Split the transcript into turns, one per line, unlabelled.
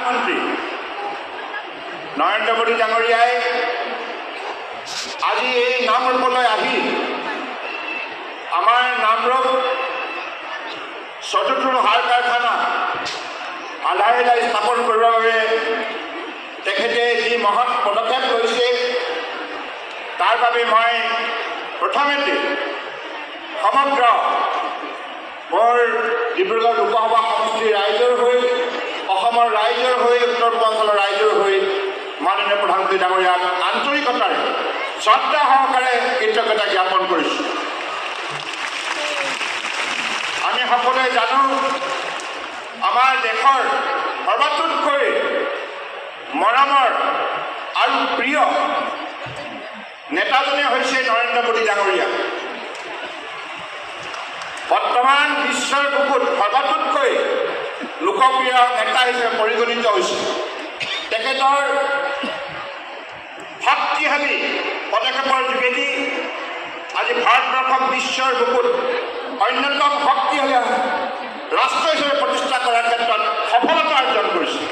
প্ৰধানমন্ত্ৰী নৰেন্দ্ৰ মোদী ডাঙৰীয়াই আজি এই নামৰূপলৈ আহি আমাৰ নামৰূপ চতুৰ্থ সাৰ কাৰখানা আধাৰশিলা স্থাপন কৰিবৰ বাবে তেখেতে যি মহৎ পদক্ষেপ লৈছে তাৰ বাবে মই প্ৰথমতে সমগ্ৰ মোৰ ডিব্ৰুগড় লোকসভা সমষ্টিৰ ৰাইজৰ হৈ অসমৰ ৰাইজৰ হৈ উত্তৰ পূৰ্বাঞ্চলৰ ৰাইজৰ হৈ মাননীয় প্ৰধানমন্ত্ৰী ডাঙৰীয়াক আন্তৰিকতাৰে শ্ৰদ্ধা সহকাৰে কৃতজ্ঞতা জ্ঞাপন কৰিছোঁ। আমি সকলোৱে জানো আমাৰ দেশৰ সৰ্বাতোতকৈ মৰমৰ আৰু প্ৰিয় নেতাজনে হৈছে নৰেন্দ্ৰ মোদী ডাঙৰীয়া। বৰ্তমান বিশ্বৰ বুকুত সৰ্বাতোতকৈ লোকপ্ৰিয় নেতা হিচাপে পৰিগণিত হৈছে। তেখেতৰ শক্তিশালী পদক্ষেপৰ যোগেদি আজি ভাৰতবৰ্ষক বিশ্বৰ বুকুত অন্যতম শক্তিশালী ৰাষ্ট্ৰ হিচাপে প্ৰতিষ্ঠা কৰাৰ ক্ষেত্ৰত সফলতা অৰ্জন কৰিছে।